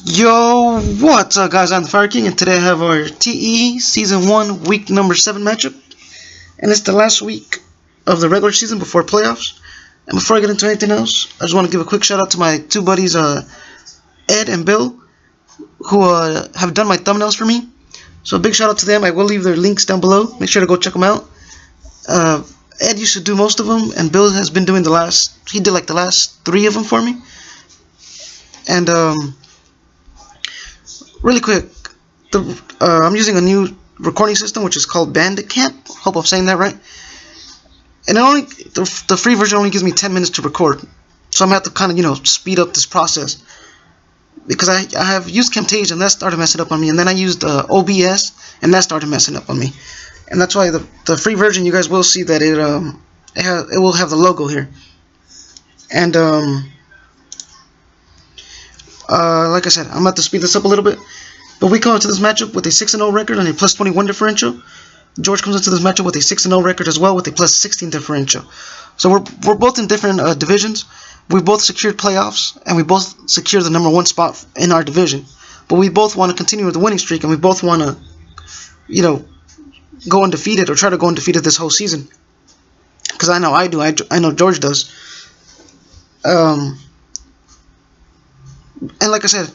Yo, what's up guys, I'm the Fire King and today I have our TE Season 1 week number 7 matchup. And it's the last week of the regular season before playoffs. And before I get into anything else, I just want to give a quick shout out to my two buddies Ed and Bill, who have done my thumbnails for me. So a big shout out to them. I will leave their links down below, make sure to go check them out. Ed used to do most of them, and Bill has been doing the last 3 of them for me. And really quick, I'm using a new recording system which is called Bandicamp. Hope I'm saying that right. And the free version only gives me 10 minutes to record, so I'm gonna have to kind of speed up this process because I have used Camtasia and that started messing up on me, and then I used OBS and that started messing up on me, and that's why the free version, you guys will see that it will have the logo here. And like I said, I'm about to speed this up a little bit. But we come into this matchup with a 6-0 record and a plus 21 differential. George comes into this matchup with a 6-0 record as well with a plus 16 differential. So we're both in different divisions. We both secured playoffs and we both secured the number 1 spot in our division. But we both want to continue with the winning streak, and we both want to, go undefeated or try to go undefeated this whole season. Because I know I do. I know George does. And like I said,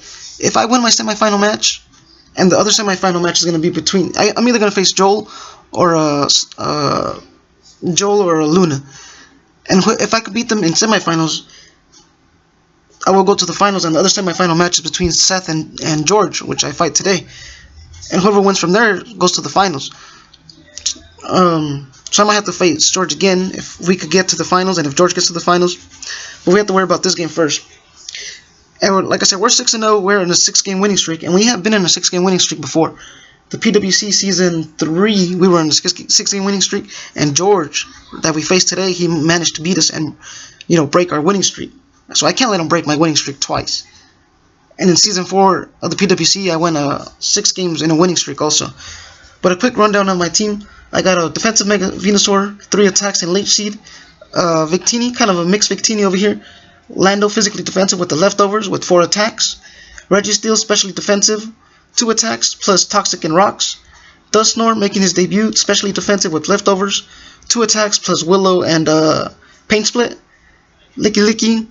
if I win my semifinal match, and the other semifinal match is going to be between, I'm either going to face Joel or Luna, and if I could beat them in semifinals, I will go to the finals, and the other semifinal match is between Seth and George, which I fight today, and whoever wins from there goes to the finals. So I might have to face George again if we could get to the finals, and if George gets to the finals, but we have to worry about this game first. And like I said, we're 6-0. We're in a 6-game winning streak, and we have been in a 6-game winning streak before. The PWC Season 3, we were in a 6-game winning streak, and George, that we faced today, he managed to beat us and, break our winning streak. So I can't let him break my winning streak twice. And in Season 4 of the PWC, I went 6 games in a winning streak also. But a quick rundown of my team. I got a defensive Mega Venusaur, 3 attacks and late seed. M.Victinis, kind of a mixed M.Victinis over here. Lando, physically defensive with the leftovers with 4 attacks. Registeel, specially defensive, 2 attacks plus toxic and rocks. Dusknoir, making his debut, specially defensive with leftovers, 2 attacks plus Willow and Paint Split. Licky,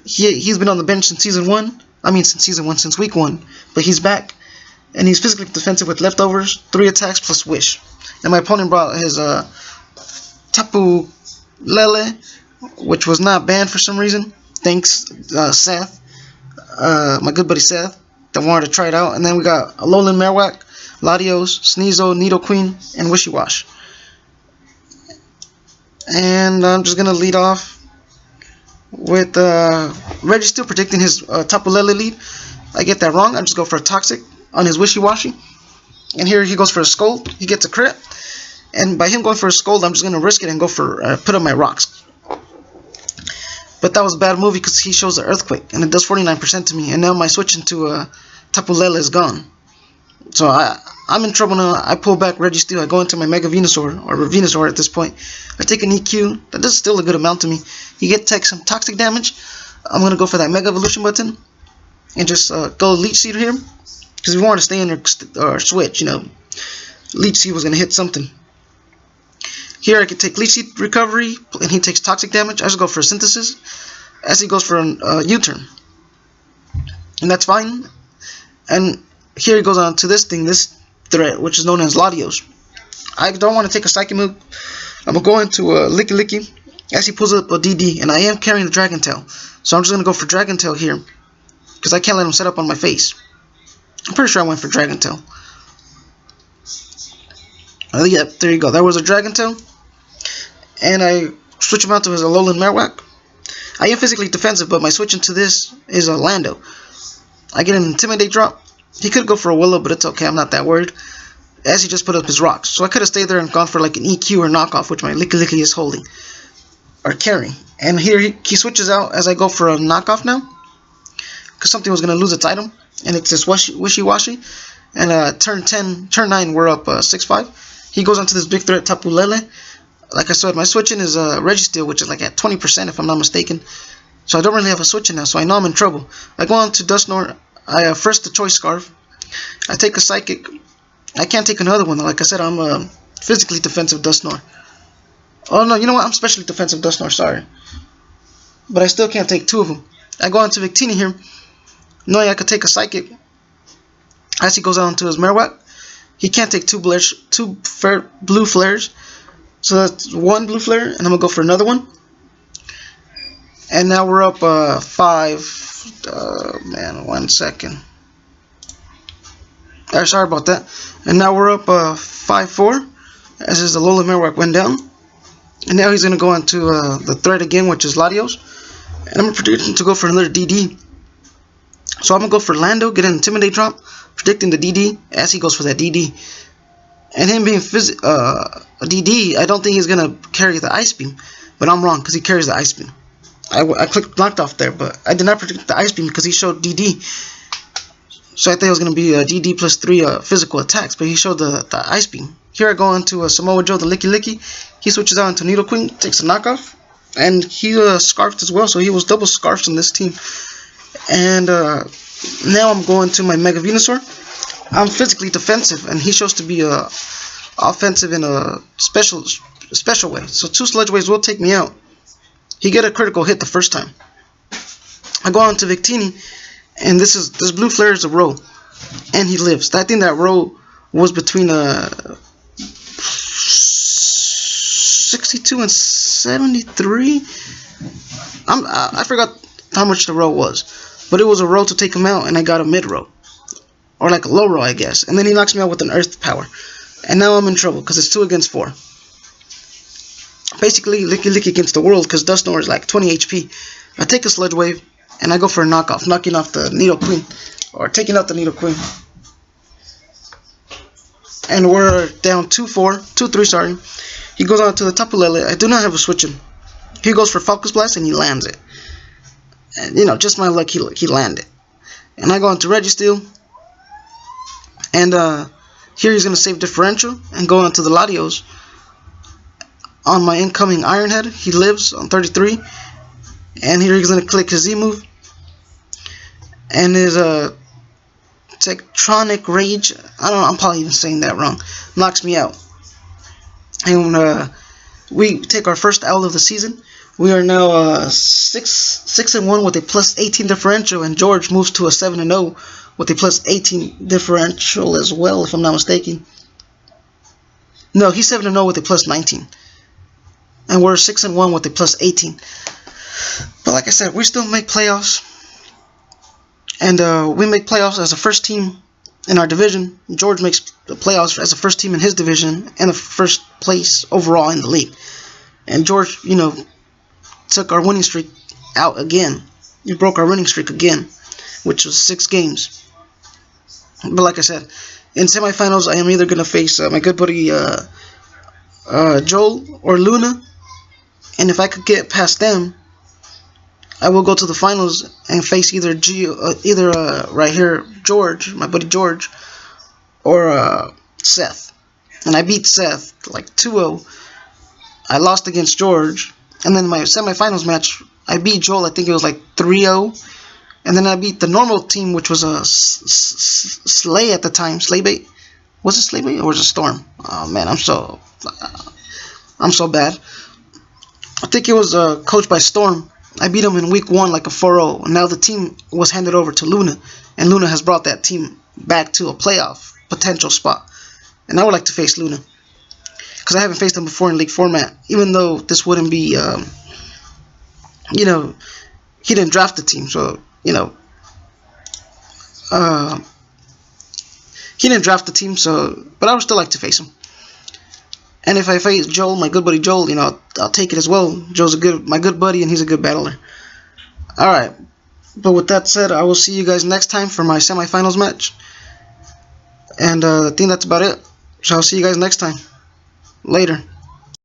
he's been on the bench since Season 1. Since Week 1. But he's back, and he's physically defensive with leftovers, 3 attacks plus Wish. And my opponent brought his Tapu Lele, which was not banned for some reason. Thanks, Seth, my good buddy Seth, that wanted to try it out. And then we got Alolan Marowak, Latios, Sneasel, Nidoqueen, and Wishy-Wash. And I'm just going to lead off with Registeel predicting his Tapu Lele lead. I get that wrong. I just go for a Toxic on his Wishy-Washy. And here he goes for a Scold. He gets a crit. And by him going for a Scold, I'm just going to risk it and go for put up my rocks. But that was a bad move because he shows the Earthquake, and it does 49% to me. And now my switch into Tapu Lele is gone. So I'm in trouble now. I pull back Registeel. I go into my Mega Venusaur, or Venusaur at this point. I take an EQ. That does still a good amount to me. He takes some toxic damage. I'm going to go for that Mega Evolution button and just go Leech Seed here. Because we want to stay in or switch, Leech Seed was going to hit something. Here I can take Leech Seed Recovery, and he takes toxic damage. I just go for a Synthesis, as he goes for a U-turn. And that's fine. And here he goes on to this threat, which is known as Latios. I don't want to take a Psychic move. I'm going to go into Licky, as he pulls up a DD, and I am carrying the Dragon Tail. So I'm just going to go for Dragon Tail here, because I can't let him set up on my face. I'm pretty sure I went for Dragon Tail. Yep, there you go. That was a Dragon Tail. And I switch him out to his Alolan Marowak. I am physically defensive, but my switch into this is a Lando. I get an Intimidate drop. He could go for a Willow, but it's okay. I'm not that worried, as he just put up his rocks. So I could have stayed there and gone for like an EQ or knockoff, which my Licky is holding or carrying. And here he switches out as I go for a knockoff now, because something was going to lose its item, and it's this Wishy-Washy. And turn 9, we're up 6-5. He goes onto this big threat, Tapu Lele. Like I said, my switching is Registeel, which is like at 20% if I'm not mistaken. So I don't really have a switching now, so I know I'm in trouble. I go on to Dusknoir. I first the choice scarf. I take a psychic. I can't take another one. Like I said, I'm a physically defensive Dusknoir. Oh no, you know what? I'm specially defensive Dusknoir. Sorry, but I still can't take two of them. I go on to Victini here, knowing I could take a psychic. As he goes on to his Marowak, he can't take two blue flares. So that's one blue flare, and I'm gonna go for another one. And now we're up 5. Man, 1 second. Sorry about that. And now we're up 5-4, as his Alola Marowak went down. And now he's gonna go on to the threat again, which is Latios. And I'm predicting to go for another DD. So I'm gonna go for Lando, get an Intimidate drop, predicting the DD as he goes for that DD. And him being a DD, I don't think he's gonna carry the Ice Beam, but I'm wrong because he carries the Ice Beam. I clicked blocked off there, but I did not predict the Ice Beam because he showed DD. So I thought it was gonna be a DD plus 3 physical attacks, but he showed the Ice Beam. Here I go into Samoa Joe, the Licky Licky. He switches out into Needle Queen, takes a knockoff, and he scarfed as well, so he was double scarfed in this team. And now I'm going to my Mega Venusaur. I'm physically defensive, and he shows to be offensive in a special way. So 2 Sludge Waves will take me out. He get a critical hit the first time. I go on to Victini, and this blue flare is a roll, and he lives. I think that roll was between 62 and 73. I forgot how much the roll was, but it was a roll to take him out, and I got a mid roll, or like a low roll, I guess. And then he knocks me out with an Earth Power, and now I'm in trouble because it's 2 against 4. Basically, Licky Licky against the world because Dusknoir is like 20 HP. I take a Sludge Wave, and I go for a knockoff, knocking off the Needle Queen, or taking out the Needle Queen. And we're down 2-3, sorry. He goes on to the Tapu Lele. I do not have a switch in. He goes for Focus Blast, and he lands it. And, you know, just my luck, he landed. And I go on to Registeel. And here he's going to save Differential and go on to the Latios. On my incoming Iron Head, he lives on 33. And here he's going to click his Z move. And his Tektronic Rage, I don't know, I'm probably even saying that wrong, knocks me out. And we take our first L of the season. We are now 6-1 with a plus 18 differential, and George moves to a 7-0 with a plus 18 differential as well, if I'm not mistaken. No, he's 7-0 with a plus 19. And we're 6-1 with a plus 18. But like I said, we still make playoffs. And we make playoffs as a first team in our division. George makes the playoffs as a first team in his division and the first place overall in the league. And George, you know, took our winning streak out again. He broke our winning streak again, which was 6 games. But like I said, in semifinals, I am either going to face my good buddy Joel or Luna. And if I could get past them, I will go to the finals and face either right here George, my buddy George, or Seth. And I beat Seth like 2-0. I lost against George, and then my semifinals match, I beat Joel. I think it was like 3-0, and then I beat the normal team, which was a Slay at the time. Slaybait, was it Slaybait or was it Storm? Oh man, I'm so bad. I think it was coached by Storm. I beat him in week 1 like a 4-0, and now the team was handed over to Luna, and Luna has brought that team back to a playoff potential spot. And I would like to face Luna, because I haven't faced him before in league format, even though this wouldn't be, you know, he didn't draft the team, so, you know, he didn't draft the team, so, but I would still like to face him. And if I face Joel, my good buddy Joel, you know, I'll take it as well. Joel's my good buddy, and he's a good battler. Alright, but with that said, I will see you guys next time for my semifinals match. And I think that's about it. So I'll see you guys next time. Later.